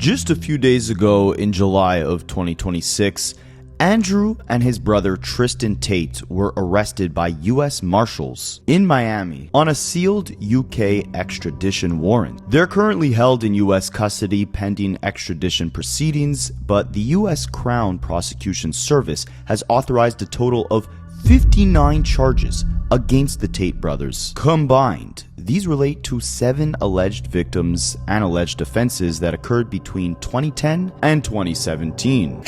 Just a few days ago in July of 2026, Andrew and his brother Tristian Tate were arrested by US Marshals in Miami on a sealed UK extradition warrant. They're currently held in US custody pending extradition proceedings, but the US Crown Prosecution Service has authorized a total of 59 charges against the Tate brothers. Combined, these relate to 7 alleged victims and alleged offenses that occurred between 2010 and 2017.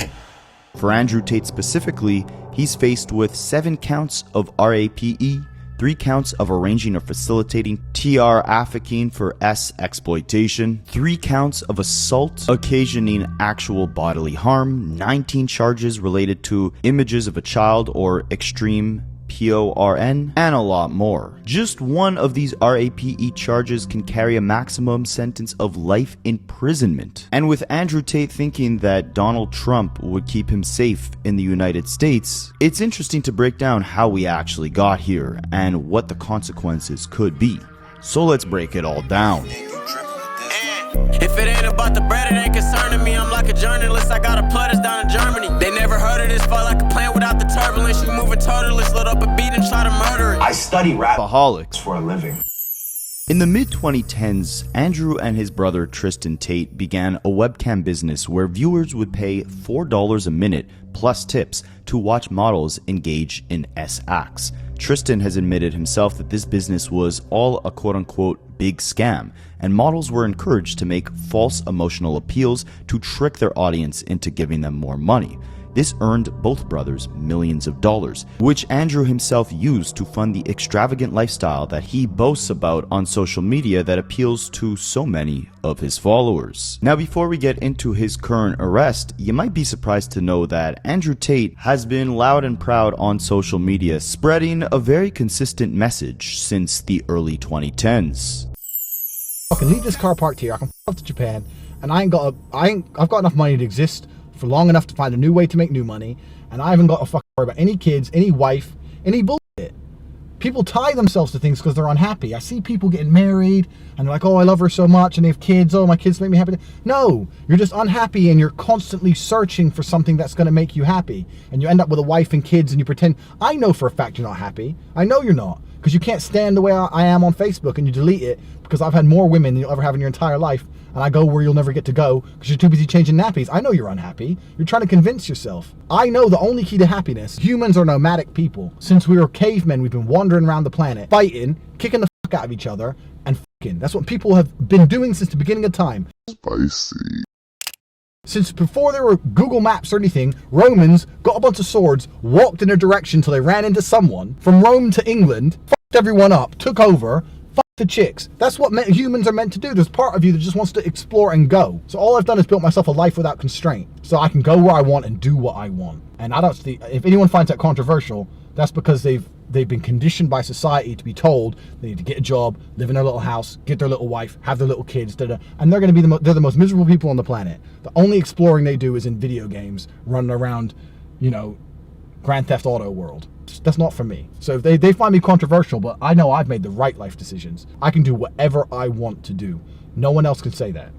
For Andrew Tate specifically, he's faced with 7 counts of RAPE, 3 counts of arranging or facilitating trafficking for exploitation, 3 counts of assault occasioning actual bodily harm, 19 charges related to images of a child or extreme PORN, and a lot more. Just one of these RAPE charges can carry a maximum sentence of life imprisonment. And with Andrew Tate thinking that Donald Trump would keep him safe in the United States, it's interesting to break down how we actually got here and what the consequences could be. So let's break it all down. If it ain't about the bread, it ain't concerning me. I'm like a journalist, I got a plutters down in Germany. They never heard of this, felt like a plane without the turbulence. You moving totalist, lit up a beat and try to murder it. I study rapaholics for a living. In the mid-2010s, Andrew and his brother Tristian Tate began a webcam business where viewers would pay $4 a minute plus tips to watch models engage in S-acts. Tristian has admitted himself that this business was all a quote-unquote big scam, and models were encouraged to make false emotional appeals to trick their audience into giving them more money. This earned both brothers millions of dollars, which Andrew himself used to fund the extravagant lifestyle that he boasts about on social media that appeals to so many of his followers. Now, before we get into his current arrest, you might be surprised to know that Andrew Tate has been loud and proud on social media, spreading a very consistent message since the early 2010s. I can leave this car parked here, I can off to Japan, and I've got enough money to exist for long enough to find a new way to make new money, and I haven't got to fucking worry about any kids, any wife, any bullshit. People tie themselves to things because they're unhappy. I see people getting married, and they're like, oh, I love her so much, and they have kids, oh, my kids make me happy. No, you're just unhappy, and you're constantly searching for something that's going to make you happy, and you end up with a wife and kids, and you pretend. I know for a fact you're not happy. I know you're not, because you can't stand the way I am on Facebook, and you delete it, because I've had more women than you'll ever have in your entire life, and I go where you'll never get to go because you're too busy changing nappies. I know you're unhappy. You're trying to convince yourself. I know the only key to happiness. Humans are nomadic people. Since we were cavemen, we've been wandering around the planet, fighting, kicking the fuck out of each other, and fucking. That's what people have been doing since the beginning of time. Spicy. Since before there were Google Maps or anything, Romans got a bunch of swords, walked in a direction till they ran into someone. From Rome to England, fucked everyone up, took over, the chicks. That's what humans are meant to do. There's part of you that just wants to explore and go. So all I've done is built myself a life without constraint, so I can go where I want and do what I want. And I don't see, if anyone finds that controversial, that's because they've been conditioned by society to be told they need to get a job, live in their little house, get their little wife, have their little kids, and they're going to be they're the most miserable people on the planet. The only exploring they do is in video games, running around, you know, Grand Theft Auto world. That's not for me. So if they find me controversial, but I know I've made the right life decisions. I can do whatever I want to do. No one else can say that.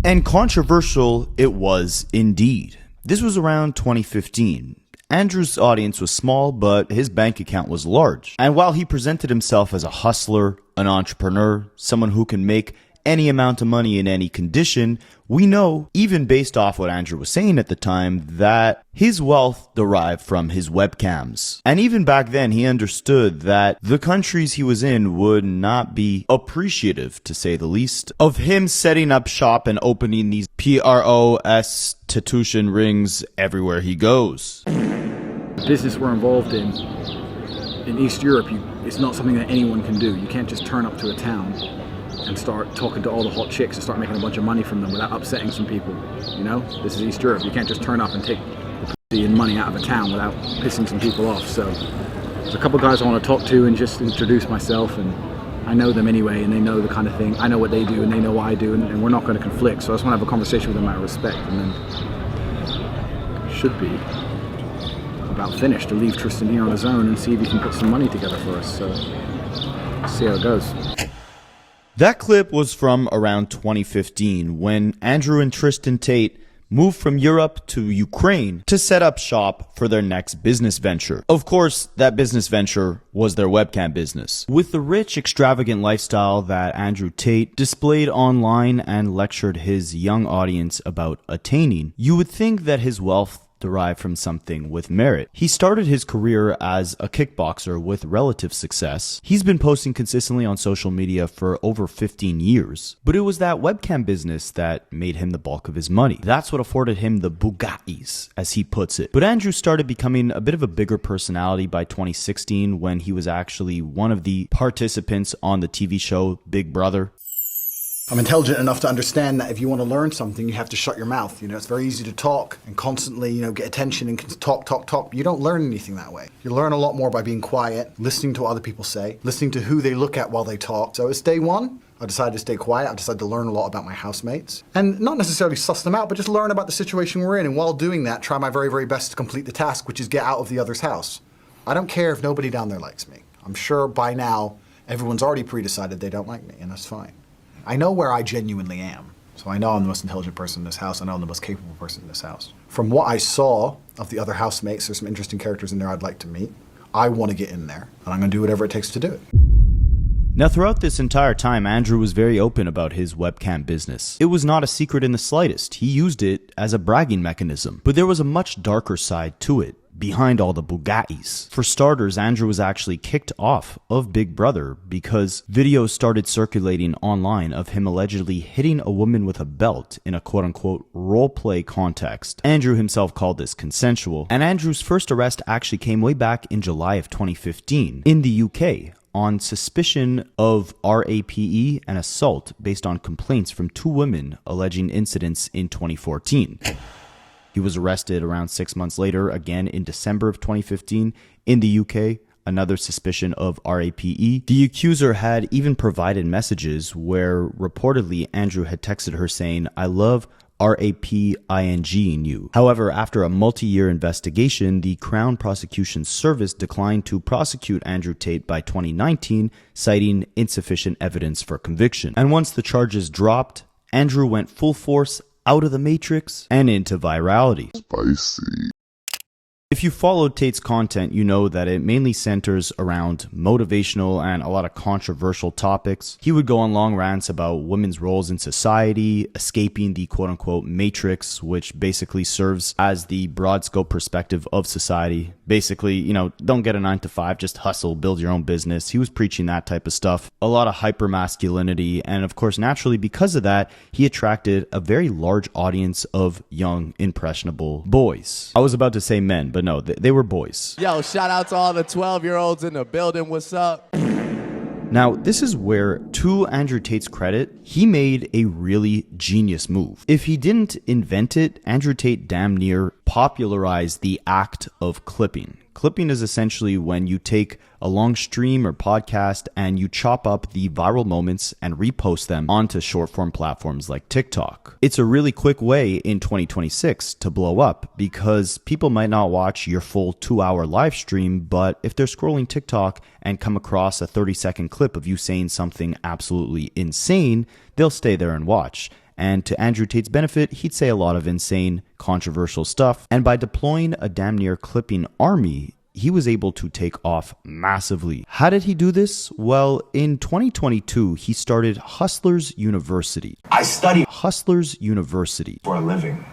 And controversial it was indeed. This was around 2015. Andrew's audience was small, but his bank account was large. And while he presented himself as a hustler, an entrepreneur, someone who can make any amount of money in any condition, we know, even based off what Andrew was saying at the time, that his wealth derived from his webcams. And even back then, he understood that the countries he was in would not be appreciative, to say the least, of him setting up shop and opening these prostitution rings everywhere he goes. The business we're involved in East Europe, it's not something that anyone can do. You can't just turn up to a town and start talking to all the hot chicks and start making a bunch of money from them without upsetting some people. You know, this is East Europe. You can't just turn up and take the pussy and money out of a town without pissing some people off. So there's a couple of guys I want to talk to and just introduce myself, and I know them anyway, and they know the kind of thing. I know what they do, and they know what I do, and we're not going to conflict. So I just want to have a conversation with them out of respect, and then should be about finished to leave Tristian here on his own and see if he can put some money together for us. So see how it goes. That clip was from around 2015 when Andrew and Tristian Tate moved from Europe to Ukraine to set up shop for their next business venture. Of course, that business venture was their webcam business. With the rich, extravagant lifestyle that Andrew Tate displayed online and lectured his young audience about attaining, you would think that his wealth derived from something with merit. He started his career as a kickboxer with relative success. He's been posting consistently on social media for over 15 years. But it was that webcam business that made him the bulk of his money. That's what afforded him the Bugattis, as he puts it. But Andrew started becoming a bit of a bigger personality by 2016 when he was actually one of the participants on the TV show Big Brother. I'm intelligent enough to understand that if you want to learn something, you have to shut your mouth. You know, it's very easy to talk and constantly, get attention and talk. You don't learn anything that way. You learn a lot more by being quiet, listening to what other people say, listening to who they look at while they talk. So it's day one. I decided to stay quiet. I decided to learn a lot about my housemates. And not necessarily suss them out, but just learn about the situation we're in. And while doing that, try my very, very best to complete the task, which is get out of the other's house. I don't care if nobody down there likes me. I'm sure by now, everyone's already pre-decided they don't like me, and that's fine. I know where I genuinely am. So I know I'm the most intelligent person in this house. I know I'm the most capable person in this house. From what I saw of the other housemates, there's some interesting characters in there I'd like to meet. I want to get in there, and I'm going to do whatever it takes to do it. Now, throughout this entire time, Andrew was very open about his webcam business. It was not a secret in the slightest. He used it as a bragging mechanism. But there was a much darker side to it, behind all the Bugattis. For starters, Andrew was actually kicked off of Big Brother because videos started circulating online of him allegedly hitting a woman with a belt in a quote-unquote role-play context. Andrew himself called this consensual, and Andrew's first arrest actually came way back in July of 2015 in the UK on suspicion of rape and assault based on complaints from two women alleging incidents in 2014. He was arrested around 6 months later, again in December of 2015 in the UK, another suspicion of rape. The accuser had even provided messages where reportedly Andrew had texted her saying, "I love raping you." However, after a multi-year investigation, the Crown Prosecution Service declined to prosecute Andrew Tate by 2019, citing insufficient evidence for conviction. And once the charges dropped, Andrew went full force out of the matrix and into virality. Spicy. If you follow Tate's content, you know that it mainly centers around motivational and a lot of controversial topics. He would go on long rants about women's roles in society, escaping the quote-unquote matrix, which basically serves as the broad scope perspective of society. Basically, don't get a 9-to-5, just hustle, build your own business. He was preaching that type of stuff. A lot of hyper-masculinity, and of course, naturally, because of that, he attracted a very large audience of young, impressionable boys. I was about to say men, but no, they were boys. Yo, shout out to all the 12-year-olds in the building. What's up? Now, this is where, to Andrew Tate's credit, he made a really genius move. If he didn't invent it, Andrew Tate damn near popularized the act of clipping. Clipping is essentially when you take a long stream or podcast and you chop up the viral moments and repost them onto short-form platforms like TikTok. It's a really quick way in 2026 to blow up because people might not watch your full 2-hour live stream, but if they're scrolling TikTok and come across a 30-second clip of you saying something absolutely insane, they'll stay there and watch. And to Andrew Tate's benefit, he'd say a lot of insane, controversial stuff. And by deploying a damn near clipping army, he was able to take off massively. How did he do this? Well, in 2022, he started Hustlers University. I study Hustlers University for a living.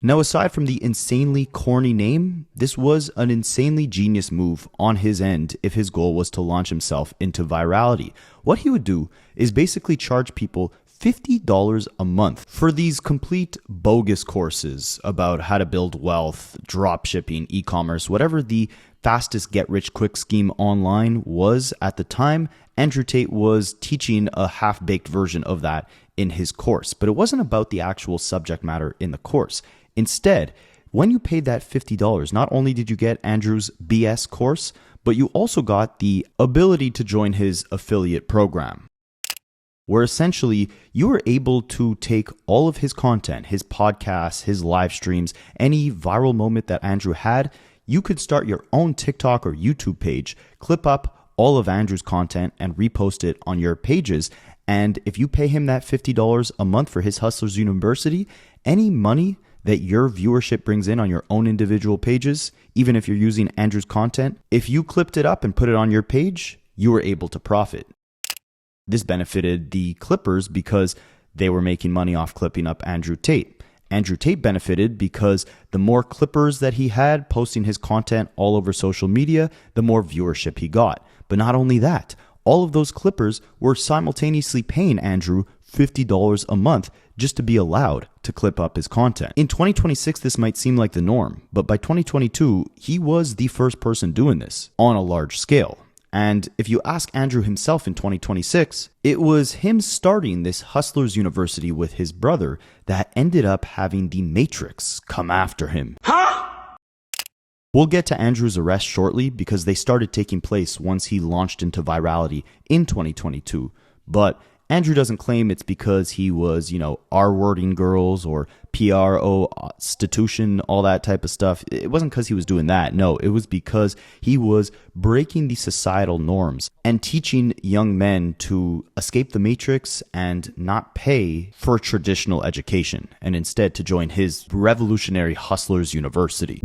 Now, aside from the insanely corny name, this was an insanely genius move on his end if his goal was to launch himself into virality. What he would do is basically charge people $50 a month for these complete bogus courses about how to build wealth, drop shipping, e-commerce, whatever the fastest get-rich-quick scheme online was at the time. Andrew Tate was teaching a half-baked version of that in his course, but it wasn't about the actual subject matter in the course. Instead, when you paid that $50, not only did you get Andrew's BS course, but you also got the ability to join his affiliate program, where essentially you were able to take all of his content, his podcasts, his live streams, any viral moment that Andrew had, you could start your own TikTok or YouTube page, clip up all of Andrew's content and repost it on your pages. And if you pay him that $50 a month for his Hustlers University, any money that your viewership brings in on your own individual pages, even if you're using Andrew's content, if you clipped it up and put it on your page, you were able to profit. This benefited the clippers because they were making money off clipping up Andrew Tate. Andrew Tate benefited because the more clippers that he had posting his content all over social media, the more viewership he got. But not only that, all of those clippers were simultaneously paying Andrew $50 a month just to be allowed to clip up his content. In 2026, this might seem like the norm, but by 2022, he was the first person doing this on a large scale. And if you ask Andrew himself in 2026, it was him starting this Hustlers University with his brother that ended up having the Matrix come after him. We'll get to Andrew's arrest shortly because they started taking place once he launched into virality in 2022. But Andrew doesn't claim it's because he was, R-wording girls or prostitution, all that type of stuff. It wasn't because he was doing that. No, it was because he was breaking the societal norms and teaching young men to escape the matrix and not pay for traditional education and instead to join his revolutionary Hustlers University.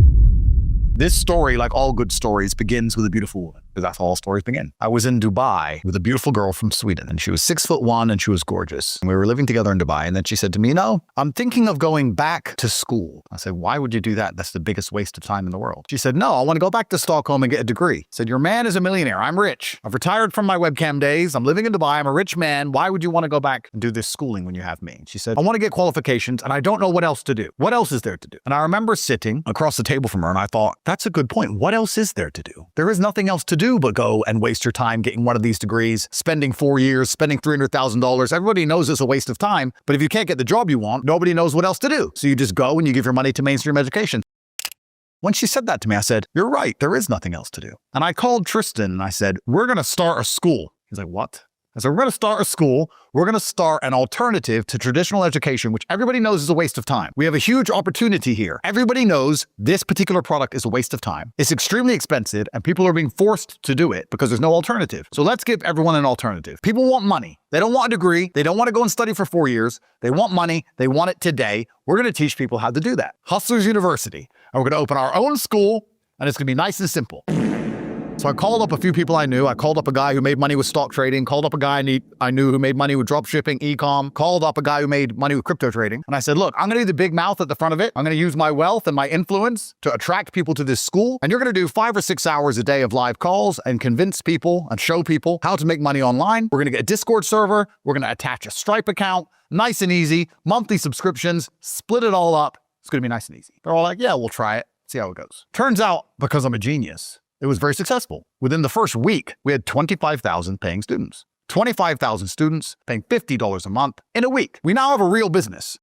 This story, like all good stories, begins with a beautiful woman, because that's how all stories begin. I was in Dubai with a beautiful girl from Sweden, and she was 6'1" and she was gorgeous. And we were living together in Dubai, and then she said to me, I'm thinking of going back to school. I said, why would you do that? That's the biggest waste of time in the world. She said, no, I want to go back to Stockholm and get a degree. I said, your man is a millionaire. I'm rich. I've retired from my webcam days. I'm living in Dubai. I'm a rich man. Why would you want to go back and do this schooling when you have me? She said, I want to get qualifications, and I don't know what else to do. What else is there to do? And I remember sitting across the table from her, and I thought, that's a good point. What else is there to do? There is nothing else to do but go and waste your time getting one of these degrees, spending 4 years, spending $300,000. Everybody knows it's a waste of time, but if you can't get the job you want, nobody knows what else to do. So you just go and you give your money to mainstream education. When she said that to me, I said, you're right, there is nothing else to do. And I called Tristian and I said, we're going to start a school. He's like, what? I said, we're going to start a school. We're going to start an alternative to traditional education, which everybody knows is a waste of time. We have a huge opportunity here. Everybody knows this particular product is a waste of time. It's extremely expensive and people are being forced to do it because there's no alternative. So let's give everyone an alternative. People want money. They don't want a degree. They don't want to go and study for 4 years. They want money. They want it today. We're going to teach people how to do that. Hustlers University. And we're going to open our own school and it's going to be nice and simple. So I called up a few people I knew. I called up a guy who made money with stock trading, called up a guy I knew who made money with drop shipping, e-com, called up a guy who made money with crypto trading. And I said, look, I'm going to be the big mouth at the front of it. I'm going to use my wealth and my influence to attract people to this school. And you're going to do 5 or 6 hours a day of live calls and convince people and show people how to make money online. We're going to get a Discord server. We're going to attach a Stripe account. Nice and easy. Monthly subscriptions. Split it all up. It's going to be nice and easy. They're all like, yeah, we'll try it. See how it goes. Turns out, because I'm a genius, it was very successful. Within the first week, we had 25,000 paying students. 25,000 students paying $50 a month in a week. We now have a real business.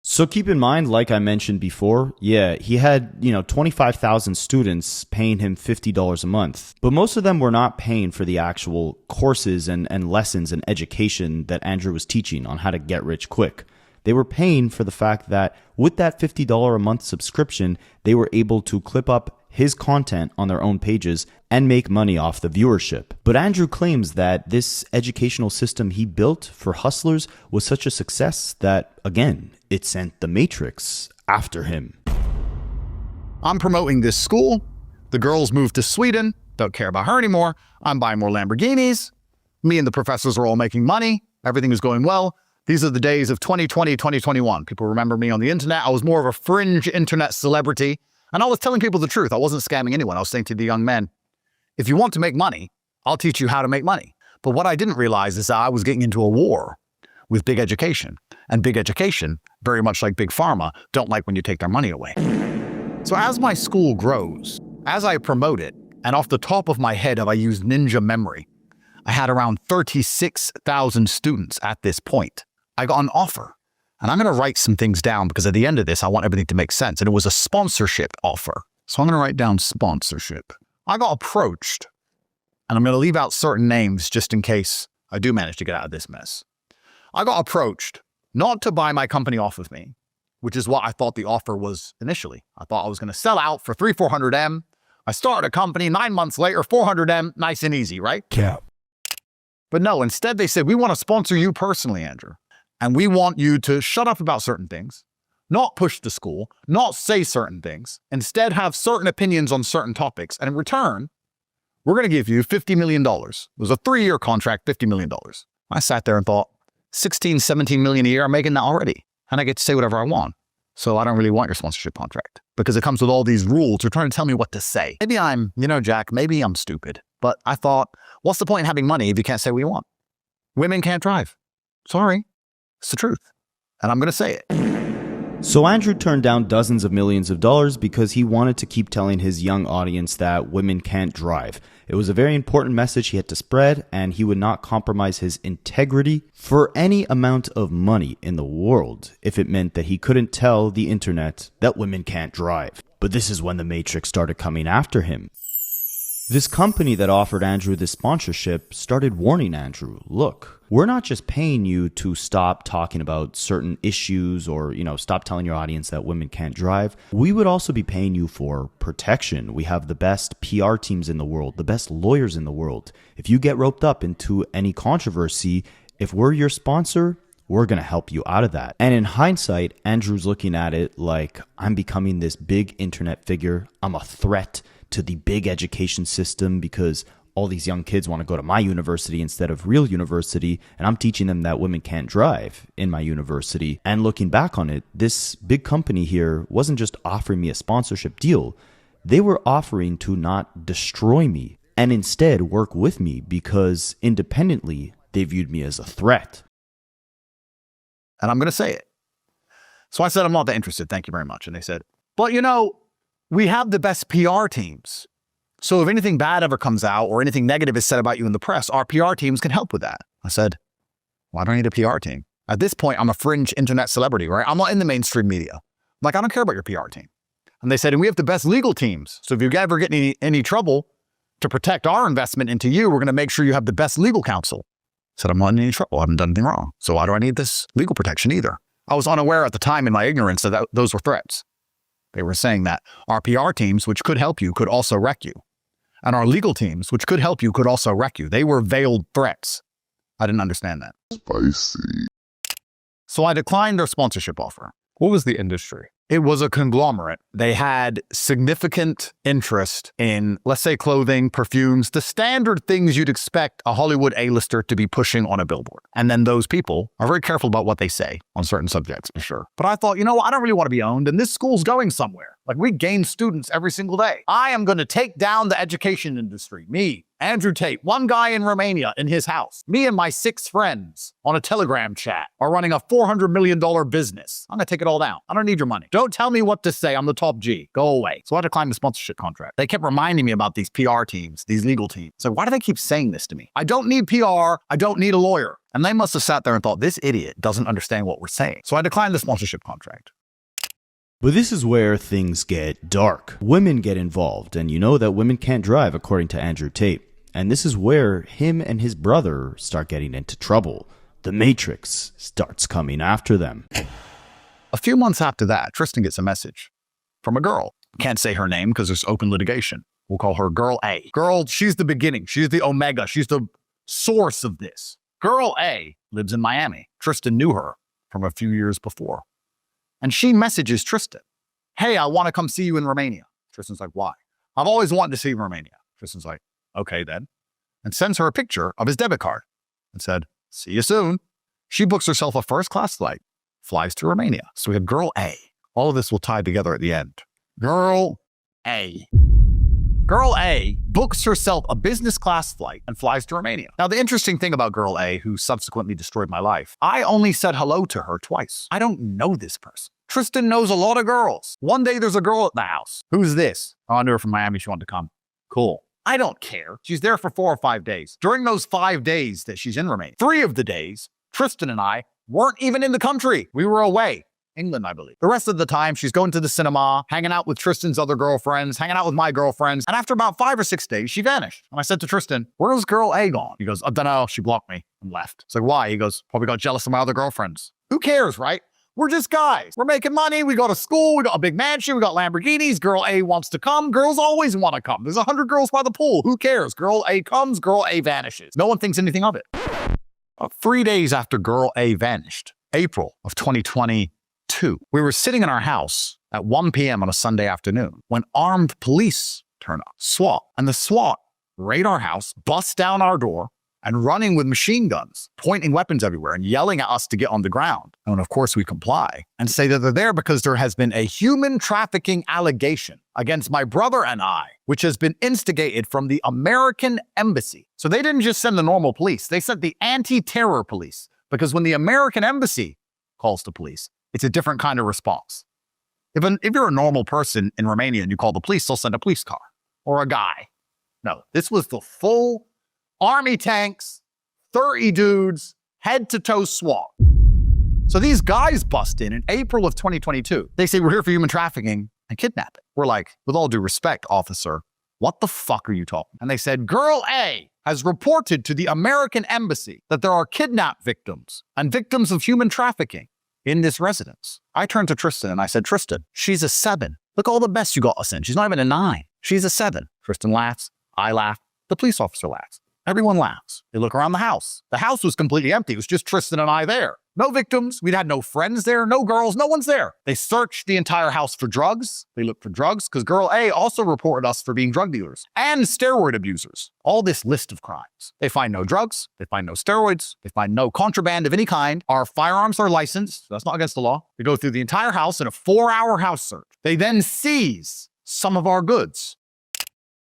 So keep in mind, like I mentioned before, he had, 25,000 students paying him $50 a month. But most of them were not paying for the actual courses and lessons and education that Andrew was teaching on how to get rich quick. They were paying for the fact that with that $50 a month subscription, they were able to clip up his content on their own pages and make money off the viewership. But Andrew claims that this educational system he built for hustlers was such a success that, again, it sent the Matrix after him. I'm promoting this school. The girls moved to Sweden. Don't care about her anymore. I'm buying more Lamborghinis. Me and the professors are all making money. Everything is going well. These are the days of 2020, 2021. People remember me on the internet. I was more of a fringe internet celebrity. And I was telling people the truth. I wasn't scamming anyone. I was saying to the young men, if you want to make money, I'll teach you how to make money. But what I didn't realize is that I was getting into a war with big education. And big education, very much like big pharma, don't like when you take their money away. So as my school grows, as I promote it, and off the top of my head, if I use ninja memory, I had around 36,000 students at this point. I got an offer. And I'm going to write some things down because at the end of this, I want everything to make sense. And it was a sponsorship offer. So I'm going to write down sponsorship. I got approached, and I'm going to leave out certain names just in case I do manage to get out of this mess. I got approached not to buy my company off of me, which is what I thought the offer was initially. I thought I was going to sell out for 300-400 M. I started a company, 9 months later, 400M, nice and easy, right? Cap. But no, instead they said, we want to sponsor you personally, Andrew. And we want you to shut up about certain things, not push the school, not say certain things, instead have certain opinions on certain topics. And in return, we're going to give you $50 million. It was a 3-year contract, $50 million. I sat there and thought, 16, 17 million a year, I'm making that already. And I get to say whatever I want. So I don't really want your sponsorship contract because it comes with all these rules. You're trying to tell me what to say. Maybe I'm, Jack, maybe I'm stupid. But I thought, what's the point in having money if you can't say what you want? Women can't drive. Sorry. It's the truth. And I'm going to say it. So Andrew turned down dozens of millions of dollars because he wanted to keep telling his young audience that women can't drive. It was a very important message he had to spread, and he would not compromise his integrity for any amount of money in the world if it meant that he couldn't tell the internet that women can't drive. But this is when the Matrix started coming after him. This company that offered Andrew this sponsorship started warning Andrew, look, we're not just paying you to stop talking about certain issues or, stop telling your audience that women can't drive. We would also be paying you for protection. We have the best PR teams in the world, the best lawyers in the world. If you get roped up into any controversy, if we're your sponsor, we're going to help you out of that. And in hindsight, Andrew's looking at it like, I'm becoming this big internet figure. I'm a threat to the big education system because all these young kids want to go to my university instead of real university, and I'm teaching them that women can't drive in my university. And looking back on it, this big company here wasn't just offering me a sponsorship deal. They were offering to not destroy me and instead work with me because independently, they viewed me as a threat. And I'm going to say it. So I said, I'm not that interested. Thank you very much. And they said, but we have the best PR teams. So if anything bad ever comes out or anything negative is said about you in the press, our PR teams can help with that. I said, well, I don't need a PR team. At this point, I'm a fringe internet celebrity, right? I'm not in the mainstream media. I don't care about your PR team. And they said, and we have the best legal teams. So if you ever get any trouble to protect our investment into you, we're going to make sure you have the best legal counsel. I said, I'm not in any trouble. I haven't done anything wrong. So why do I need this legal protection either? I was unaware at the time in my ignorance that those were threats. They were saying that our PR teams, which could help you, could also wreck you. And our legal teams, which could help you, could also wreck you. They were veiled threats. I didn't understand that. Spicy. So I declined their sponsorship offer. What was the industry? It was a conglomerate. They had significant interest in, let's say, clothing, perfumes, the standard things you'd expect a Hollywood A-lister to be pushing on a billboard. And then those people are very careful about what they say on certain subjects, for sure. But I thought, I don't really want to be owned, and this school's going somewhere. We gain students every single day. I am going to take down the education industry. Me, Andrew Tate, one guy in Romania in his house. Me and my 6 friends on a Telegram chat are running a $400 million business. I'm going to take it all down. I don't need your money. Don't tell me what to say. I'm the top G. Go away. So I declined the sponsorship contract. They kept reminding me about these PR teams, these legal teams. So why do they keep saying this to me? I don't need PR. I don't need a lawyer. And they must have sat there and thought, this idiot doesn't understand what we're saying. So I declined the sponsorship contract. But this is where things get dark. Women get involved, and you know that women can't drive, according to Andrew Tate. And this is where him and his brother start getting into trouble. The Matrix starts coming after them. A few months after that, Tristian gets a message from a girl. Can't say her name because there's open litigation. We'll call her Girl A. Girl, she's the beginning. She's the omega. She's the source of this. Girl A lives in Miami. Tristian knew her from a few years before. And she messages Tristian, hey, I want to come see you in Romania. Tristan's like, why? I've always wanted to see you in Romania. Tristan's like, okay then. And sends her a picture of his debit card and said, see you soon. She books herself a first-class flight, flies to Romania. So we have Girl A. All of this will tie together at the end. Girl A. Girl A books herself a business class flight and flies to Romania. Now, the interesting thing about Girl A, who subsequently destroyed my life, I only said hello to her twice. I don't know this person. Tristian knows a lot of girls. One day there's a girl at the house. Who's this? Oh, I knew her from Miami. She wanted to come. Cool. I don't care. She's there for 4 or 5 days. During those 5 days that she's in Romania, 3 of the days, Tristian and I weren't even in the country. We were away. England, I believe. The rest of the time, she's going to the cinema, hanging out with Tristan's other girlfriends, hanging out with my girlfriends. And after about 5 or 6 days, she vanished. And I said to Tristian, where's Girl A gone? He goes, I don't know. She blocked me and left. So why? He goes, probably got jealous of my other girlfriends. Who cares, right? We're just guys. We're making money. We go to school. We got a big mansion. We got Lamborghinis. Girl A wants to come. Girls always want to come. There's 100 girls by the pool. Who cares? Girl A comes. Girl A vanishes. No one thinks anything of it. 3 days after Girl A vanished, April of 2022, we were sitting in our house at 1 p.m. on a Sunday afternoon when armed police turned up, SWAT. And the SWAT raid our house, bust down our door, and running with machine guns, pointing weapons everywhere and yelling at us to get on the ground. And of course we comply and say that they're there because there has been a human trafficking allegation against my brother and I, which has been instigated from the American embassy. So they didn't just send the normal police, they sent the anti-terror police, because when the American embassy calls the police, it's a different kind of response. If you're a normal person in Romania and you call the police, they'll send a police car or a guy. No, this was the full army tanks, 30 dudes, head-to-toe SWAT. So these guys bust in April of 2022. They say, we're here for human trafficking and kidnapping. We're like, with all due respect, officer, what the fuck are you talking? And they said, Girl A has reported to the American embassy that there are kidnap victims and victims of human trafficking in this residence. I turned to Tristian and I said, Tristian, she's a 7. Look all the mess you got us in. She's not even a 9. She's a 7. Tristian laughs. I laugh. The police officer laughs. Everyone laughs. They look around the house. The house was completely empty. It was just Tristian and I there. No victims. We'd had no friends there, no girls, no one's there. They searched the entire house for drugs. They looked for drugs because Girl A also reported us for being drug dealers and steroid abusers. All this list of crimes. They find no drugs. They find no steroids. They find no contraband of any kind. Our firearms are licensed. So that's not against the law. They go through the entire house in a 4-hour house search. They then seize some of our goods.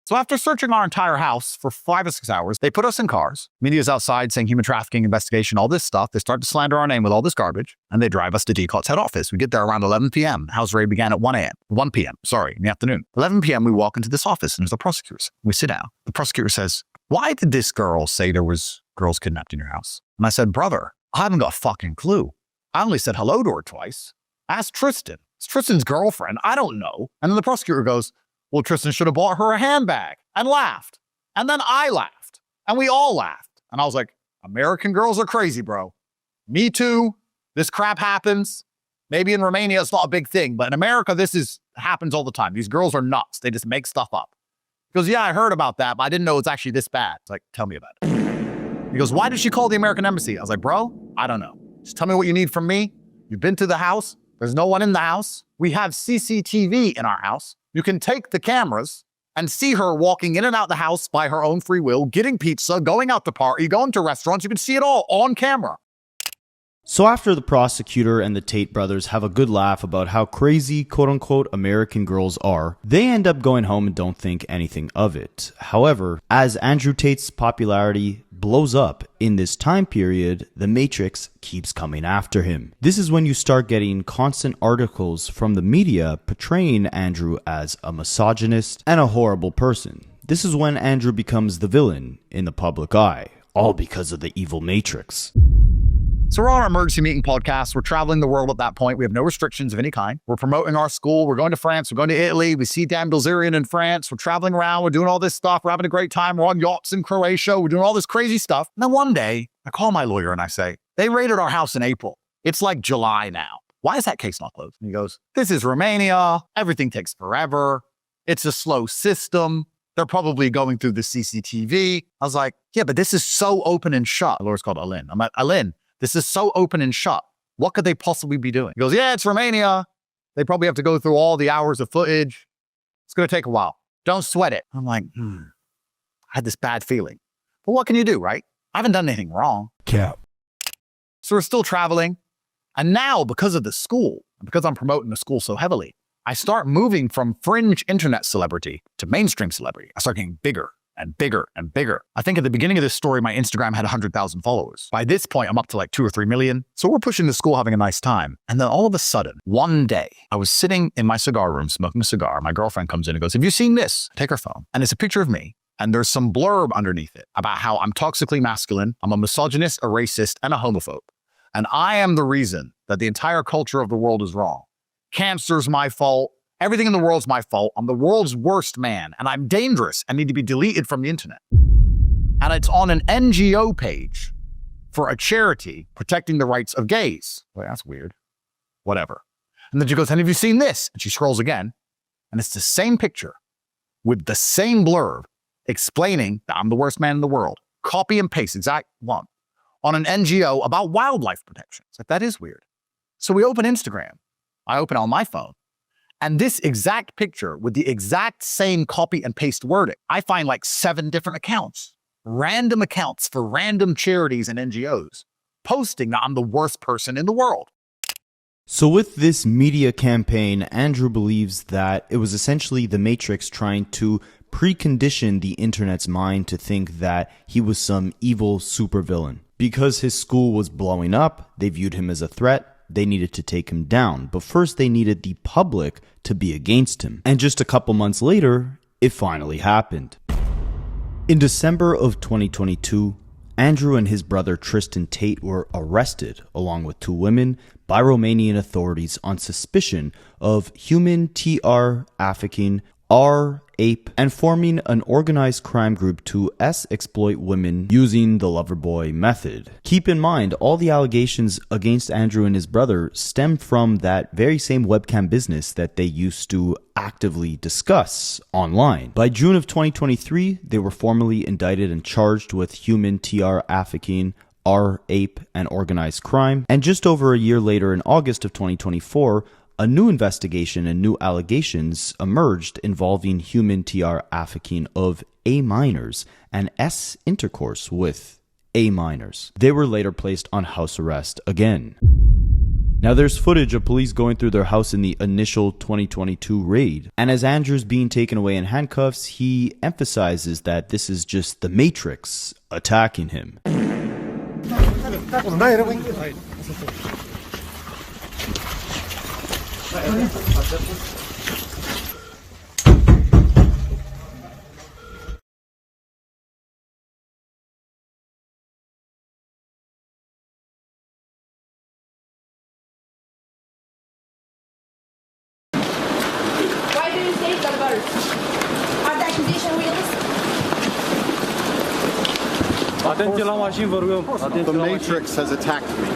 So after searching our entire house for 5 or 6 hours, they put us in cars. Media's outside saying human trafficking investigation, all this stuff. They start to slander our name with all this garbage, and they drive us to DCOT's head office. We get there around 11 p.m. House raid began at 1 p.m., in the afternoon. 11 p.m., we walk into this office, and there's the prosecutors. We sit down. The prosecutor says, why did this girl say there was girls kidnapped in your house? And I said, brother, I haven't got a fucking clue. I only said hello to her twice. Ask Tristian. It's Tristian's girlfriend. I don't know. And then the prosecutor goes, well, Tristian should have bought her a handbag, and laughed. And then I laughed. And we all laughed. And I was like, American girls are crazy, bro. Me too. This crap happens. Maybe in Romania it's not a big thing, but in America happens all the time. These girls are nuts. They just make stuff up. He goes, yeah, I heard about that, but I didn't know it's actually this bad. It's like, tell me about it. He goes, why did she call the American embassy? I was like, bro, I don't know. Just tell me what you need from me. You've been to the house. There's no one in the house. We have CCTV in our house. You can take the cameras and see her walking in and out the house by her own free will, getting pizza, going out to party, going to restaurants. You can see it all on camera. So after the prosecutor and the Tate brothers have a good laugh about how crazy quote-unquote American girls are, they end up going home and don't think anything of it. However, as Andrew Tate's popularity blows up in this time period, the Matrix keeps coming after him. This is when you start getting constant articles from the media portraying Andrew as a misogynist and a horrible person. This is when Andrew becomes the villain in the public eye, all because of the evil Matrix. So we're on our emergency meeting podcast. We're traveling the world at that point. We have no restrictions of any kind. We're promoting our school. We're going to France. We're going to Italy. We see Dan Bilzerian in France. We're traveling around. We're doing all this stuff. We're having a great time. We're on yachts in Croatia. We're doing all this crazy stuff. And then one day, I call my lawyer and I say, they raided our house in April. It's like July now. Why is that case not closed? And he goes, this is Romania. Everything takes forever. It's a slow system. They're probably going through the CCTV. I was like, yeah, but this is so open and shut. The lawyer's called Adin. I'm like, Adin, this is so open and shut. What could they possibly be doing? He goes, yeah, it's Romania. They probably have to go through all the hours of footage. It's going to take a while. Don't sweat it. I'm like, I had this bad feeling. But what can you do, right? I haven't done anything wrong. Cap. So we're still traveling. And now, because of the school, and because I'm promoting the school so heavily, I start moving from fringe internet celebrity to mainstream celebrity. I start getting bigger and bigger and bigger. I think at the beginning of this story, my Instagram had 100,000 followers. By this point, I'm up to like 2 or 3 million. So we're pushing the school, having a nice time. And then all of a sudden, one day, I was sitting in my cigar room, smoking a cigar. My girlfriend comes in and goes, have you seen this? I take her phone. And it's a picture of me. And there's some blurb underneath it about how I'm toxically masculine, I'm a misogynist, a racist, and a homophobe. And I am the reason that the entire culture of the world is wrong. Cancer's my fault. Everything in the world's my fault. I'm the world's worst man, and I'm dangerous and need to be deleted from the internet. And it's on an NGO page for a charity protecting the rights of gays. Well, that's weird. whatever. And then she goes, and have you seen this? And she scrolls again, and it's the same picture with the same blurb explaining that I'm the worst man in the world. Copy and paste, exact one, on an NGO about wildlife protection. It's like, that is weird. So we open Instagram. I open on my phone. And this exact picture with the exact same copy and paste wording, I find like 7 different accounts, random accounts for random charities and NGOs, posting that I'm the worst person in the world. So with this media campaign, Andrew believes that it was essentially the Matrix trying to precondition the internet's mind to think that he was some evil supervillain. Because his school was blowing up, they viewed him as a threat. They needed to take him down, but first they needed the public to be against him. And just a couple months later, it finally happened. In December of 2022, Andrew and his brother Tristian Tate were arrested, along with 2 women, by Romanian authorities on suspicion of human TR trafficking, ape, and forming an organized crime group to exploit women using the Loverboy method. Keep in mind, all the allegations against Andrew and his brother stemmed from that very same webcam business that they used to actively discuss online. By June of 2023, they were formally indicted and charged with human TR trafficking, ape, and organized crime. And just over a year later, in August of 2024, a new investigation and new allegations emerged involving human TR trafficking of A minors and intercourse with A minors. They were later placed on house arrest again. Now there's footage of police going through their house in the initial 2022 raid. And as Andrew's being taken away in handcuffs, he emphasizes that this is just the Matrix attacking him. Why do you say the birds? Are the accusation realistic? The Matrix has attacked me.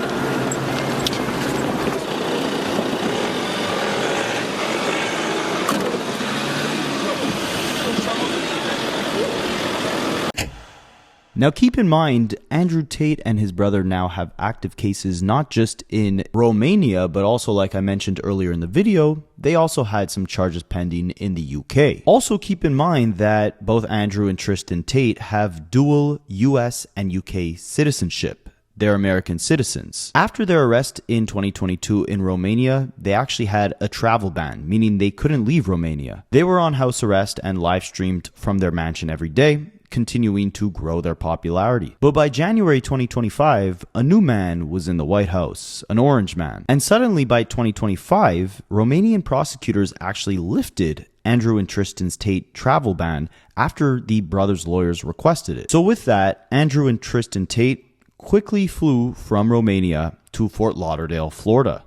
Now keep in mind, Andrew Tate and his brother now have active cases not just in Romania, but also, like I mentioned earlier in the video, they also had some charges pending in the UK. Also keep in mind that both Andrew and Tristian Tate have dual US and UK citizenship. They're American citizens. After their arrest in 2022 in Romania, they actually had a travel ban, meaning they couldn't leave Romania. They were on house arrest and live streamed from their mansion every day, continuing to grow their popularity. But by January 2025, a new man was in the White House, an orange man. And suddenly by 2025, Romanian prosecutors actually lifted Andrew and Tristian Tate's travel ban after the brothers' lawyers requested it. So with that, Andrew and Tristian Tate quickly flew from Romania to Fort Lauderdale, Florida.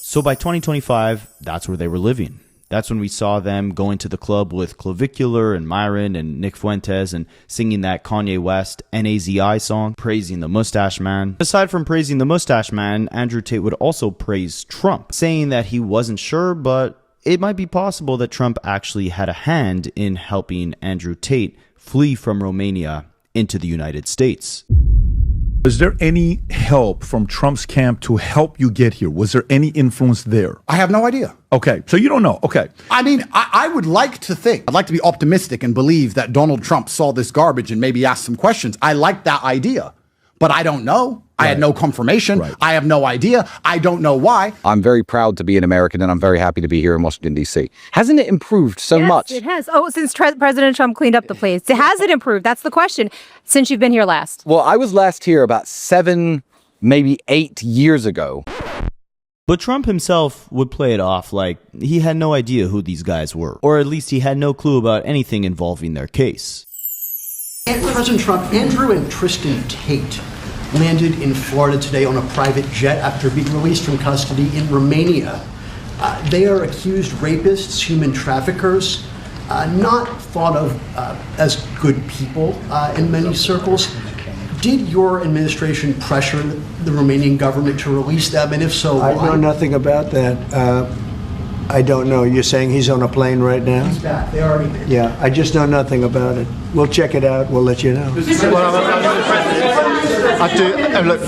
So by 2025, that's where they were living. That's when we saw them going to the club with Clavicular and Myron and Nick Fuentes and singing that Kanye West NAZI song, praising the Mustache Man. Aside from praising the Mustache Man, Andrew Tate would also praise Trump, saying that he wasn't sure, but it might be possible that Trump actually had a hand in helping Andrew Tate flee from Romania into the United States. Was there any help from Trump's camp to help you get here? Was there any influence there? I have no idea. Okay, so you don't know. Okay. I mean, I would like to think, I'd like to be optimistic and believe that Donald Trump saw this garbage and maybe asked some questions. I like that idea, but I don't know. I had no confirmation. Right. I have no idea. I don't know why. I'm very proud to be an American, and I'm very happy to be here in Washington, D.C. Hasn't it improved so much? It has. Oh, since President Trump cleaned up the place. Has it improved? That's the question. Since you've been here last. Well, I was last here about 7, maybe 8 years ago. But Trump himself would play it off like he had no idea who these guys were, or at least he had no clue about anything involving their case. And President Trump, Andrew and Tristian Tate landed in Florida today on a private jet after being released from custody in Romania. They are accused rapists, human traffickers, not thought of as good people in many circles. Did your administration pressure the Romanian government to release them, and if so, why? I know nothing about that. I don't know. You're saying he's on a plane right now? He's back. They already did. Yeah, I just know nothing about it. We'll check it out. We'll let you know. I do. Look,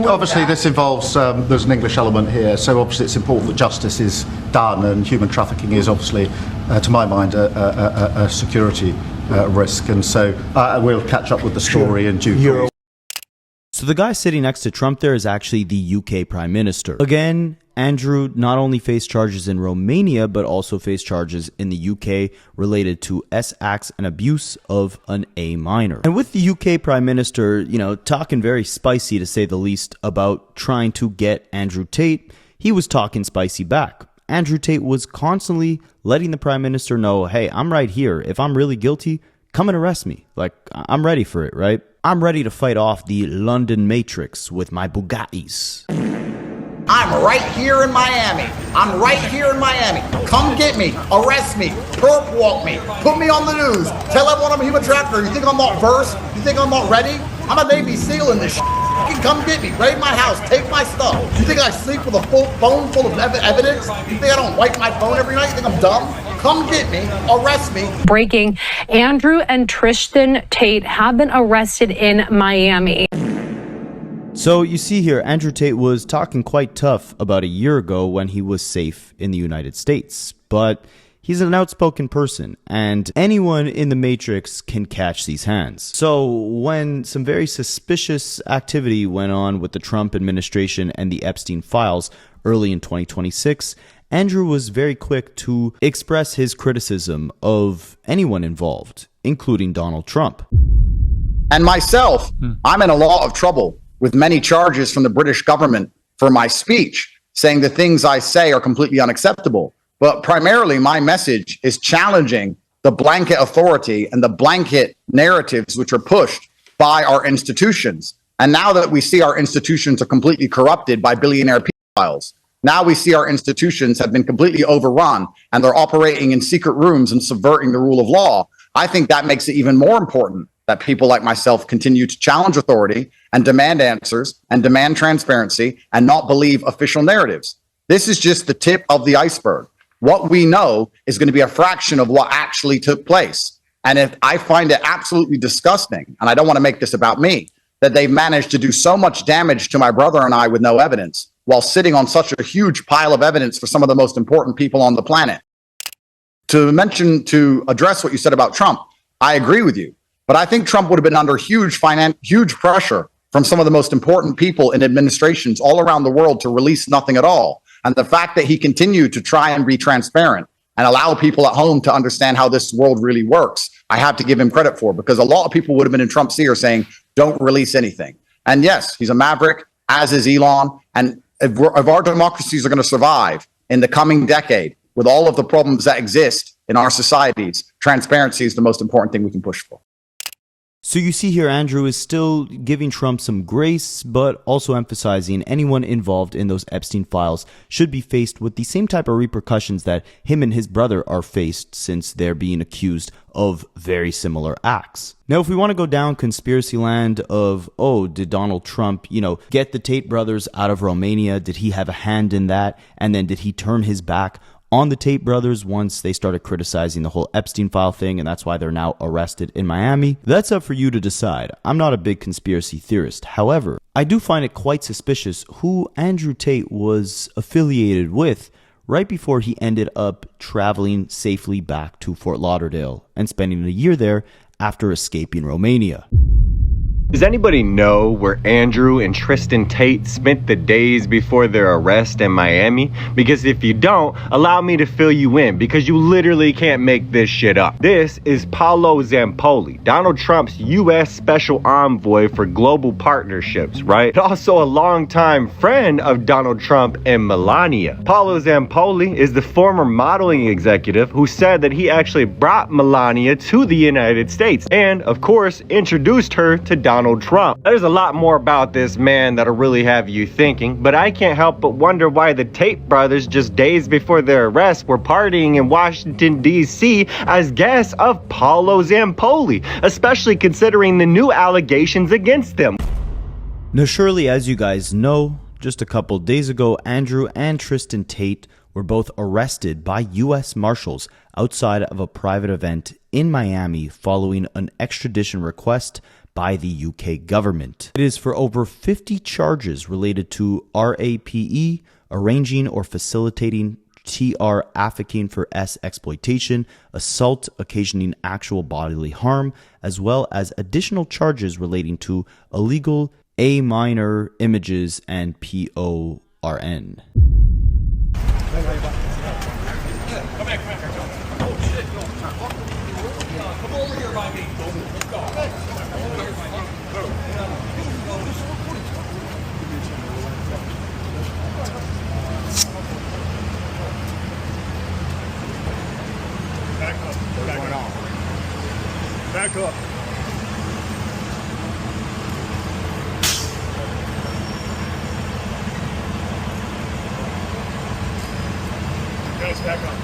obviously this involves, there's an English element here, so obviously it's important that justice is done, and human trafficking is obviously, to my mind, a security risk, and so we'll catch up with the story in due course. So the guy sitting next to Trump there is actually the UK Prime Minister. Again, Andrew not only faced charges in Romania, but also faced charges in the UK related to acts and abuse of an A minor. And with the UK Prime Minister, you know, talking very spicy to say the least about trying to get Andrew Tate, he was talking spicy back. Andrew Tate was constantly letting the Prime Minister know, hey, I'm right here. If I'm really guilty, come and arrest me. Like, I'm ready for it, right? I'm ready to fight off the London Matrix with my Bugattis. I'm right here in Miami. I'm right here in Miami. Come get me. Arrest me. Perp walk me. Put me on the news. Tell everyone I'm a human trafficker. You think I'm not versed? You think I'm not ready? I'm a Navy SEAL in this shit. Come get me. Raid my house. Take my stuff. You think I sleep with a full phone full of evidence? You think I don't wipe my phone every night? You think I'm dumb? Come get me. Arrest me. Breaking, Andrew and Tristian Tate have been arrested in Miami. So you see here, Andrew Tate was talking quite tough about a year ago when he was safe in the United States. But he's an outspoken person, and anyone in the Matrix can catch these hands. So when some very suspicious activity went on with the Trump administration and the Epstein files early in 2026, Andrew was very quick to express his criticism of anyone involved, including Donald Trump. And myself, I'm in a lot of trouble with many charges from the British government for my speech, saying the things I say are completely unacceptable. But primarily, my message is challenging the blanket authority and the blanket narratives which are pushed by our institutions. And now that we see our institutions are completely corrupted by billionaire pedophiles, now we see our institutions have been completely overrun and they're operating in secret rooms and subverting the rule of law. I think that makes it even more important that people like myself continue to challenge authority and demand answers and demand transparency and not believe official narratives. This is just the tip of the iceberg. What we know is going to be a fraction of what actually took place. And if I find it absolutely disgusting, and I don't want to make this about me, that they've managed to do so much damage to my brother and I with no evidence, while sitting on such a huge pile of evidence for some of the most important people on the planet. To address what you said about Trump, I agree with you. But I think Trump would have been under huge pressure from some of the most important people in administrations all around the world to release nothing at all. And the fact that he continued to try and be transparent and allow people at home to understand how this world really works, I have to give him credit for, because a lot of people would have been in Trump's ear saying, don't release anything. And yes, he's a maverick, as is Elon. And if our democracies are going to survive in the coming decade with all of the problems that exist in our societies, transparency is the most important thing we can push for. So you see here, Andrew is still giving Trump some grace, but also emphasizing anyone involved in those Epstein files should be faced with the same type of repercussions that him and his brother are faced, since they're being accused of very similar acts. Now, if we want to go down conspiracy land of, oh, did Donald Trump, get the Tate brothers out of Romania? Did he have a hand in that? And then did he turn his back on the Tate brothers once they started criticizing the whole Epstein file thing, and that's why they're now arrested in Miami? That's up for you to decide. I'm not a big conspiracy theorist. However, I do find it quite suspicious who Andrew Tate was affiliated with right before he ended up traveling safely back to Fort Lauderdale and spending a year there after escaping Romania. Does anybody know where Andrew and Tristian Tate spent the days before their arrest in Miami? Because if you don't, allow me to fill you in, because you literally can't make this shit up. This is Paolo Zampoli, Donald Trump's U.S. Special Envoy for Global Partnerships, right? Also a longtime friend of Donald Trump and Melania. Paolo Zampoli is the former modeling executive who said that he actually brought Melania to the United States and, of course, introduced her to Donald Donald Trump. There's a lot more about this man that'll really have you thinking, but I can't help but wonder why the Tate brothers, just days before their arrest, were partying in Washington, D.C. as guests of Paolo Zampoli, especially considering the new allegations against them. Now, surely, as you guys know, just a couple days ago, Andrew and Tristian Tate were both arrested by U.S. Marshals outside of a private event in Miami following an extradition request by the UK government. It is for over 50 charges related to RAPE, arranging or facilitating TR trafficking for S exploitation, assault occasioning actual bodily harm, as well as additional charges relating to illegal A minor images and PORN. Back up. Guys, back up.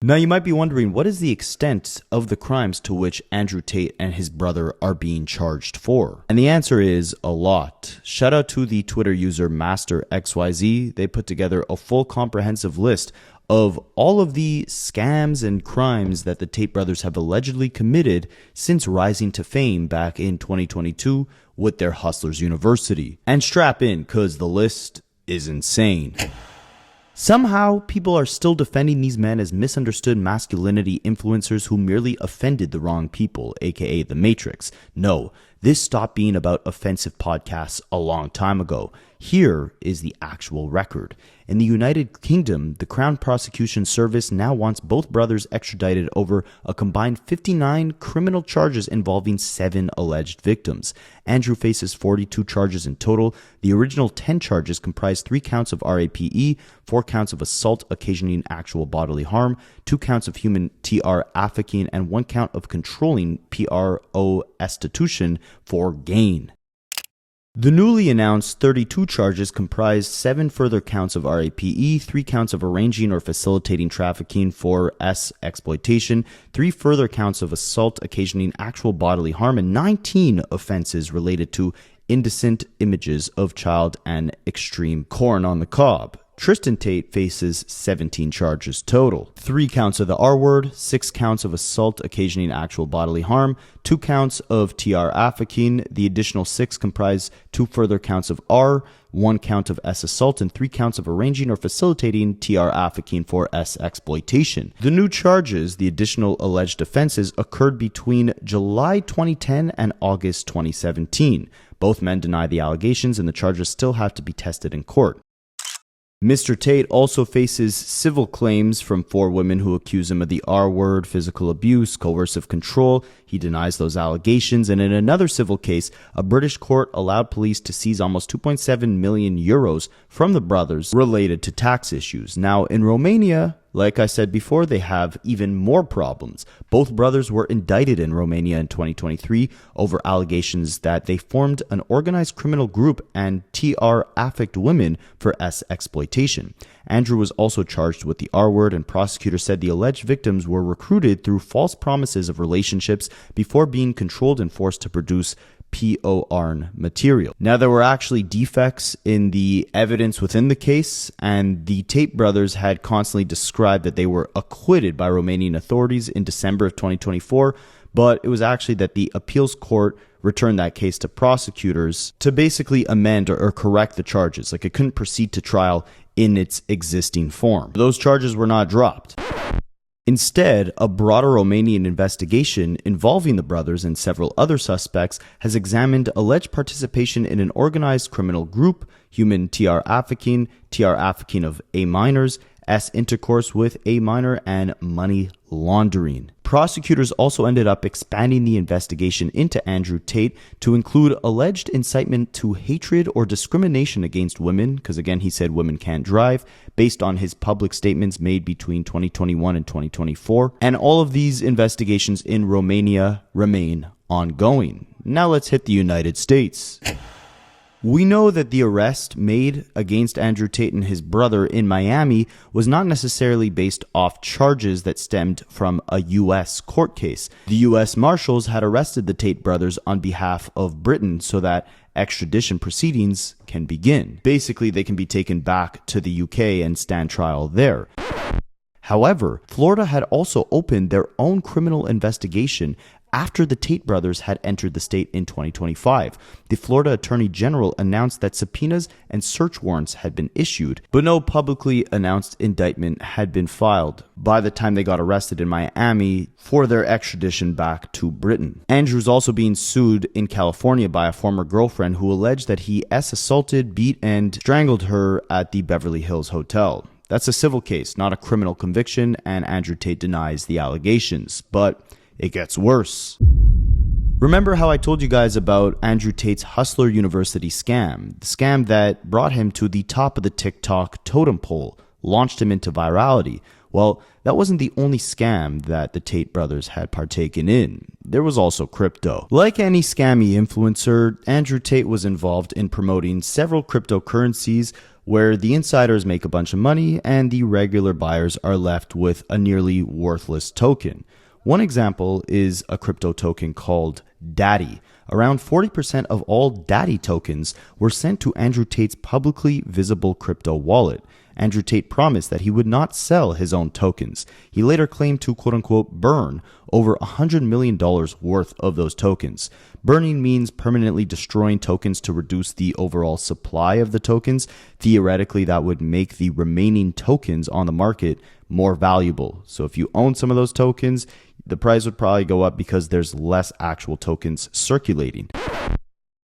Now, you might be wondering, what is the extent of the crimes to which Andrew Tate and his brother are being charged for? And the answer is a lot. Shout out to the Twitter user MasterXYZ. They put together a full comprehensive list of all of the scams and crimes that the Tate brothers have allegedly committed since rising to fame back in 2022 with their Hustlers University. And strap in, because the list is insane. Somehow, people are still defending these men as misunderstood masculinity influencers who merely offended the wrong people, aka the Matrix. No, this stopped being about offensive podcasts a long time ago. Here is the actual record. In the United Kingdom, the Crown Prosecution Service now wants both brothers extradited over a combined 59 criminal charges involving 7 alleged victims. Andrew faces 42 charges in total. The original 10 charges comprise 3 counts of RAPE, 4 counts of assault occasioning actual bodily harm, 2 counts of human TR trafficking, and 1 count of controlling PRO restitution for gain. The newly announced 32 charges comprised 7 further counts of RAPE, 3 counts of arranging or facilitating trafficking for S exploitation, 3 further counts of assault occasioning actual bodily harm, and 19 offenses related to indecent images of child and extreme corn on the cob. Tristian Tate faces 17 charges total. 3 counts of the R word, 6 counts of assault occasioning actual bodily harm, 2 counts of TR trafficking. The additional 6 comprise 2 further counts of R, 1 count of S assault, and 3 counts of arranging or facilitating TR trafficking for S exploitation. The new charges, the additional alleged offenses, occurred between July 2010 and August 2017. Both men deny the allegations, and the charges still have to be tested in court. Mr. Tate also faces civil claims from 4 women who accuse him of the R word, physical abuse, coercive control. He denies those allegations, and in another civil case, a British court allowed police to seize almost 2.7 million euros from the brothers related to tax issues. Now, in Romania, like I said before, they have even more problems. Both brothers were indicted in Romania in 2023 over allegations that they formed an organized criminal group and TR trafficked women for S exploitation. Andrew was also charged with the R word, and prosecutors said the alleged victims were recruited through false promises of relationships before being controlled and forced to produce PORN material. Now, there were actually defects in the evidence within the case, and the Tate brothers had constantly described that they were acquitted by Romanian authorities in December of 2024, but it was actually that the appeals court returned that case to prosecutors to basically amend or correct the charges. Like, it couldn't proceed to trial in its existing form. Those charges were not dropped. Instead, a broader Romanian investigation involving the brothers and several other suspects has examined alleged participation in an organized criminal group, human TR trafficking of A minors, S intercourse with A minor, and money laundering. Prosecutors also ended up expanding the investigation into Andrew Tate to include alleged incitement to hatred or discrimination against women, because again, he said women can't drive, based on his public statements made between 2021 and 2024. And all of these investigations in Romania remain ongoing. Now let's hit the United States. We know that the arrest made against Andrew Tate and his brother in Miami was not necessarily based off charges that stemmed from a U.S. court case. The U.S. Marshals had arrested the Tate brothers on behalf of Britain so that extradition proceedings can begin. Basically, they can be taken back to the UK and stand trial there. However, Florida had also opened their own criminal investigation after the Tate brothers had entered the state in 2025. The Florida Attorney General announced that subpoenas and search warrants had been issued, but no publicly announced indictment had been filed by the time they got arrested in Miami for their extradition back to Britain. Andrew's also being sued in California by a former girlfriend who alleged that he assaulted, beat, and strangled her at the Beverly Hills Hotel. That's a civil case, not a criminal conviction, and Andrew Tate denies the allegations. But it gets worse. Remember how I told you guys about Andrew Tate's Hustler University scam? The scam that brought him to the top of the TikTok totem pole, launched him into virality. Well, that wasn't the only scam that the Tate brothers had partaken in. There was also crypto. Like any scammy influencer, Andrew Tate was involved in promoting several cryptocurrencies where the insiders make a bunch of money and the regular buyers are left with a nearly worthless token. One example is a crypto token called Daddy. Around 40% of all Daddy tokens were sent to Andrew Tate's publicly visible crypto wallet. Andrew Tate promised that he would not sell his own tokens. He later claimed to quote-unquote burn over $100 million worth of those tokens. Burning means permanently destroying tokens to reduce the overall supply of the tokens. Theoretically, that would make the remaining tokens on the market more valuable. So if you own some of those tokens, the price would probably go up because there's less actual tokens circulating.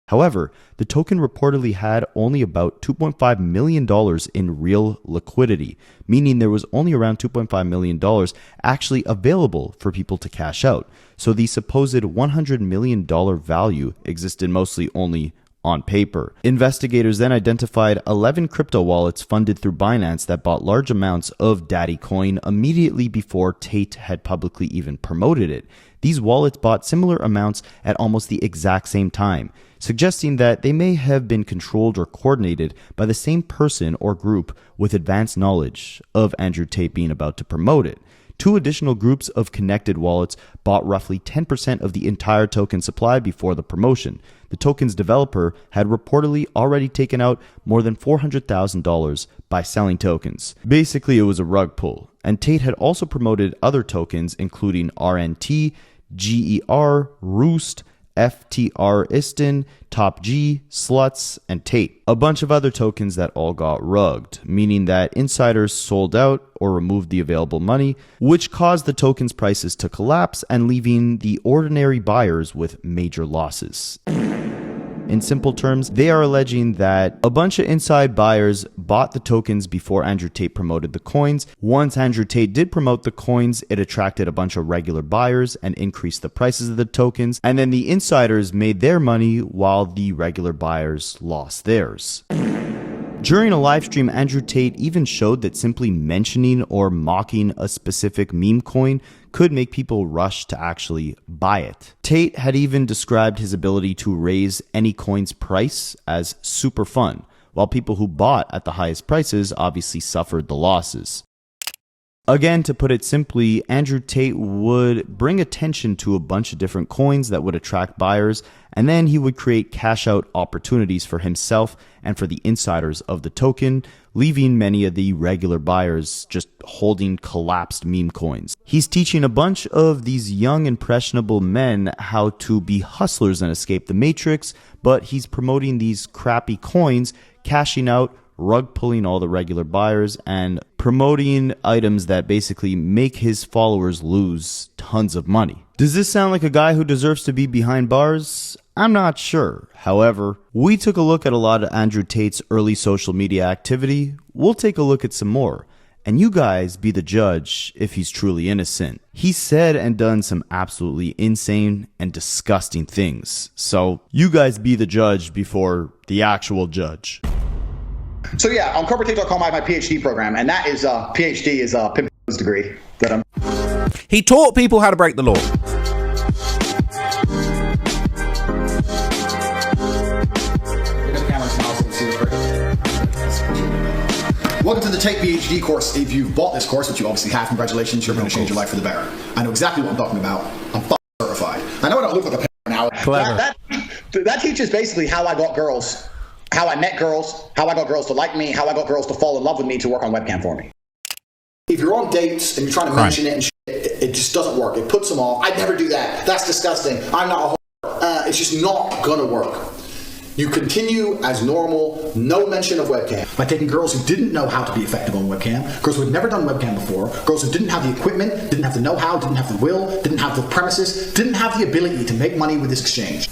However, the token reportedly had only about $2.5 million in real liquidity, meaning there was only around $2.5 million actually available for people to cash out. So the supposed $100 million value existed mostly only on paper. Investigators then identified 11 crypto wallets funded through Binance that bought large amounts of Daddy coin immediately before Tate had publicly even promoted it. These wallets bought similar amounts at almost the exact same time, suggesting that they may have been controlled or coordinated by the same person or group with advanced knowledge of Andrew Tate being about to promote it. Two additional groups of connected wallets bought roughly 10% of the entire token supply before the promotion. The token's developer had reportedly already taken out more than $400,000 by selling tokens. Basically, it was a rug pull. And Tate had also promoted other tokens, including RNT, GER, Roost, FTR Istin, Top G, Sluts, and Tate. A bunch of other tokens that all got rugged, meaning that insiders sold out or removed the available money, which caused the tokens' prices to collapse and leaving the ordinary buyers with major losses. In simple terms, they are alleging that a bunch of inside buyers bought the tokens before Andrew Tate promoted the coins. Once Andrew Tate did promote the coins, it attracted a bunch of regular buyers and increased the prices of the tokens. And then the insiders made their money while the regular buyers lost theirs. During a live stream, Andrew Tate even showed that simply mentioning or mocking a specific meme coin could make people rush to actually buy it. Tate had even described his ability to raise any coin's price as super fun, while people who bought at the highest prices obviously suffered the losses. Again, to put it simply, Andrew Tate would bring attention to a bunch of different coins that would attract buyers, and then he would create cash out opportunities for himself and for the insiders of the token, leaving many of the regular buyers just holding collapsed meme coins. He's teaching a bunch of these young, impressionable men how to be hustlers and escape the matrix, but he's promoting these crappy coins, cashing out, rug pulling all the regular buyers, and promoting items that basically make his followers lose tons of money. Does this sound like a guy who deserves to be behind bars? I'm not sure. However, we took a look at a lot of Andrew Tate's early social media activity. We'll take a look at some more. and you guys be the judge if he's truly innocent. He said and done some absolutely insane and disgusting things. So you guys be the judge before the actual judge. So yeah, on corporatetape.com I have my PhD program, and that is PhD is a pimp's degree that I'm. He taught people how to break the law. Welcome to the Tate PhD course. If you've bought this course, which you obviously have, congratulations, you're going to change your life for the better. I know exactly what I'm talking about. I'm certified. I know I don't look like a now. Clever. That teaches basically how I got girls, how I met girls, how I got girls to like me, how I got girls to fall in love with me to work on webcam for me. If you're on dates and you're trying to mention it and shit, it just doesn't work. It puts them off. I'd never do that. That's disgusting. I'm not a whore. It's just not going to work. You continue as normal, no mention of webcam. By taking girls who didn't know how to be effective on webcam, girls who had never done webcam before, girls who didn't have the equipment, didn't have the know-how, didn't have the will, didn't have the premises, didn't have the ability to make money with this exchange.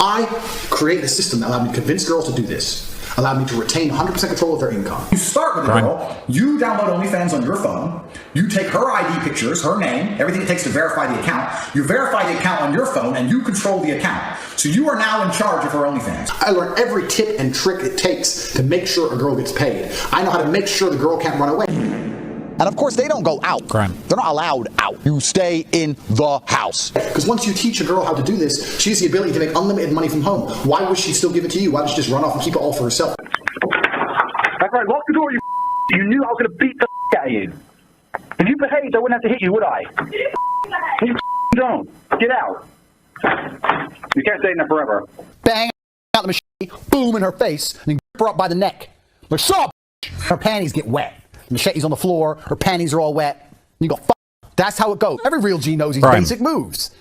I created a system that allowed me to convince girls to do this, allowed me to retain 100% control of their income. You start with a girl, you download OnlyFans on your phone, you take her ID pictures, her name, everything it takes to verify the account, you verify the account on your phone, and you control the account. So you are now in charge of her OnlyFans. I learned every tip and trick it takes to make sure a girl gets paid. I know how to make sure the girl can't run away. And of course, they don't go out. Crime. They're not allowed out. You stay in the house. Because once you teach a girl how to do this, she has the ability to make unlimited money from home. Why would she still give it to you? Why would she just run off and keep it all for herself? That's right, lock the door, you knew I was going to beat the out of you. If you behaved, I wouldn't have to hit you, would I? You don't. Get out. You can't stay in there forever. Bang out the machete, boom in her face, and then grip her up by the neck. Like, shut up, her panties get wet. The machete's on the floor, her panties are all wet, and you go, fuck. That's how it goes. Every real G knows these basic moves.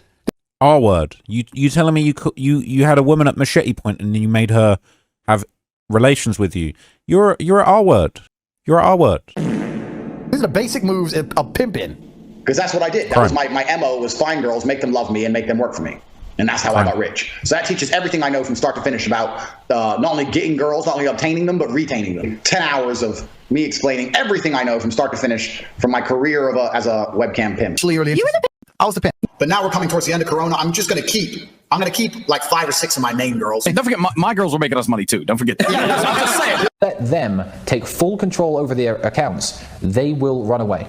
R word. You telling me you had a woman at machete point and you made her have relations with you? You're an R word. You're an R word. These are the basic moves of pimping. Because that's what I did. That was my MO, was find girls, make them love me, and make them work for me. And that's how I got rich. So that teaches everything I know from start to finish about not only getting girls, not only obtaining them, but retaining them. 10 hours of me explaining everything I know from start to finish from my career as a webcam pimp. You were the pimp. I was the pimp. But now we're coming towards the end of Corona. I'm going to keep like 5 or 6 of my main girls. Hey, don't forget, my girls were making us money too. Don't forget that. Yeah, I'm just saying. Let them take full control over their accounts. They will run away.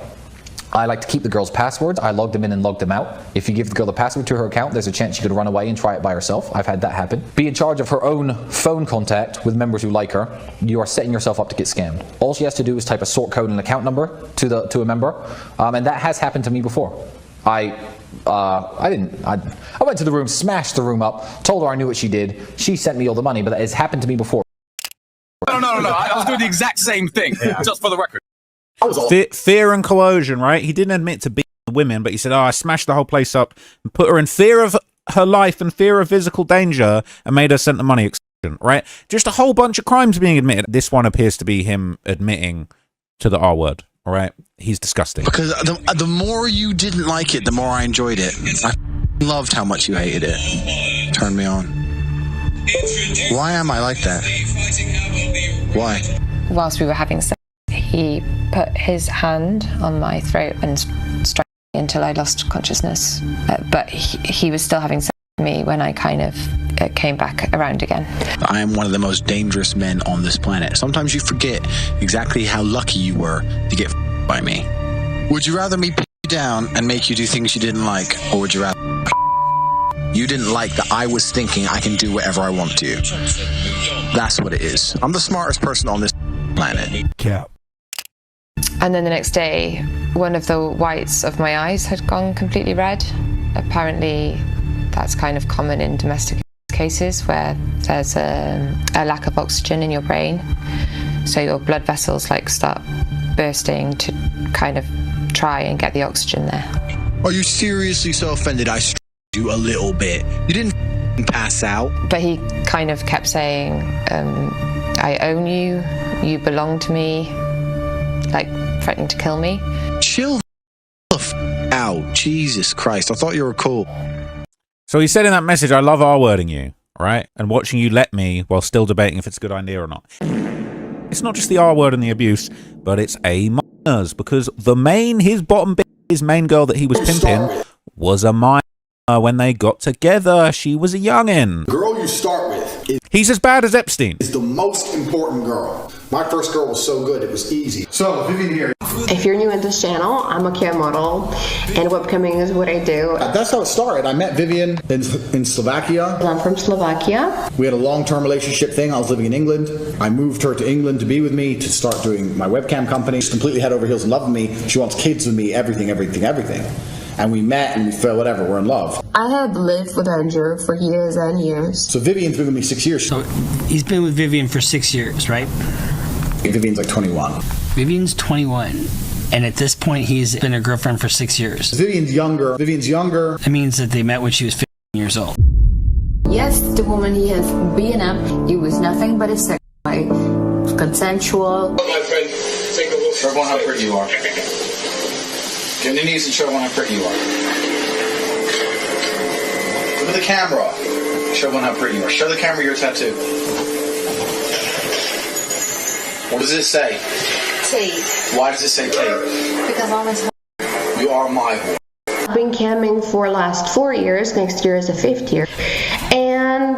I like to keep the girl's passwords. I log them in and log them out. If you give the girl the password to her account, there's a chance she could run away and try it by herself. I've had that happen. Be in charge of her own phone contact with members who like her. You are setting yourself up to get scammed. All she has to do is type a sort code and account number to a member, and that has happened to me before. I went to the room, smashed the room up, told her I knew what she did. She sent me all the money, but that has happened to me before. No. I was doing the exact same thing, just for the record. Fear and coercion, right? He didn't admit to beating the women, but he said, I smashed the whole place up and put her in fear of her life and fear of physical danger and made her send the money extortion, right? Just a whole bunch of crimes being admitted. This one appears to be him admitting to the R word, all right? He's disgusting. Because the more you didn't like it, the more I enjoyed it. I loved how much you hated it. Turned me on. Why am I like that? Why? Whilst we were having sex, he put his hand on my throat and strangled me until I lost consciousness. But he was still having sex with me when I kind of came back around again. I am one of the most dangerous men on this planet. Sometimes you forget exactly how lucky you were to get by me. Would you rather me put you down and make you do things you didn't like, or would you rather you didn't like that I was thinking I can do whatever I want to? That's what it is. I'm the smartest person on this planet. Cap. And then the next day, one of the whites of my eyes had gone completely red. Apparently, that's kind of common in domestic cases where there's a lack of oxygen in your brain. So your blood vessels start bursting to kind of try and get the oxygen there. Are you seriously so offended I struck you a little bit? You didn't pass out. But he kind of kept saying, I own you, you belong to me, threatening to kill me. Chill the f out. Jesus Christ, I thought you were cool. So he said in that message, I love R-wording you, right? And watching you let me while still debating if it's a good idea or not. It's not just the R word and the abuse, but it's a because his bottom bitch, his main girl that he was pimping was a minor when they got together. She was a youngin'. The girl you start with He's as bad as Epstein. is the most important girl. My first girl was so good, it was easy. So, Vivian here. If you're new in this channel, I'm a care model, and webcamming is what I do. That's how it started. I met Vivian in Slovakia. I'm from Slovakia. We had a long-term relationship thing. I was living in England. I moved her to England to be with me, to start doing my webcam company. She's completely head over heels in love with me. She wants kids with me, everything. And we met and we fell, whatever, we're in love. I had lived with Andrew for years and years. So Vivian's been with me 6 years. So he's been with Vivian for 6 years, right? Vivian's like 21. Vivian's 21. And at this point, he's been a girlfriend for 6 years. Vivian's younger. That means that they met when she was 15 years old. Yes, the woman he has been up, it was nothing but a sex play. Consensual. My friend, take a look. Show everyone how pretty you are. Get on your knees and show everyone how pretty you are. Look at the camera. Show everyone how pretty you are. Show the camera your tattoo. What does it say? Tate. Why does it say Tate? Because I'm his You are my whore. I've been camming for the last 4 years. Next year is the 5th year. And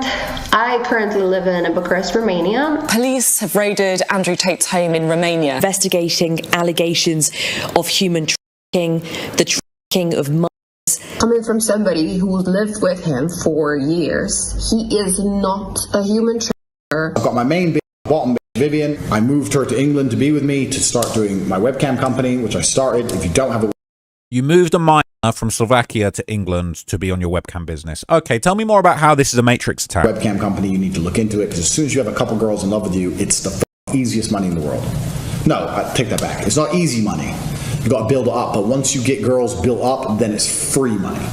I currently live in Bucharest, Romania. Police have raided Andrew Tate's home in Romania, investigating allegations of human trafficking, the trafficking of minors. Coming from somebody who lived with him for years, he is not a human trafficker. I've got my main bitch, bottom bitch, Vivian. I moved her to England to be with me, to start doing my webcam company, which I started. If you don't have a... You moved a minor from Slovakia to England to be on your webcam business. Okay, tell me more about how this is a Matrix attack. Webcam company, you need to look into it, because as soon as you have a couple girls in love with you, it's the easiest money in the world. No, I take that back. It's not easy money. You got to build it up, but once you get girls built up, then it's free money.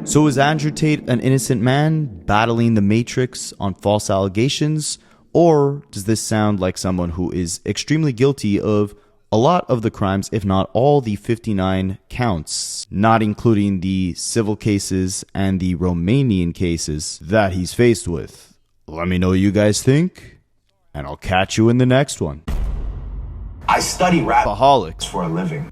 So is Andrew Tate an innocent man battling the Matrix on false allegations? Or does this sound like someone who is extremely guilty of a lot of the crimes, if not all the 59 counts, not including the civil cases and the Romanian cases that he's faced with? Let me know what you guys think, and I'll catch you in the next one. I study rap Rapaholics for a living.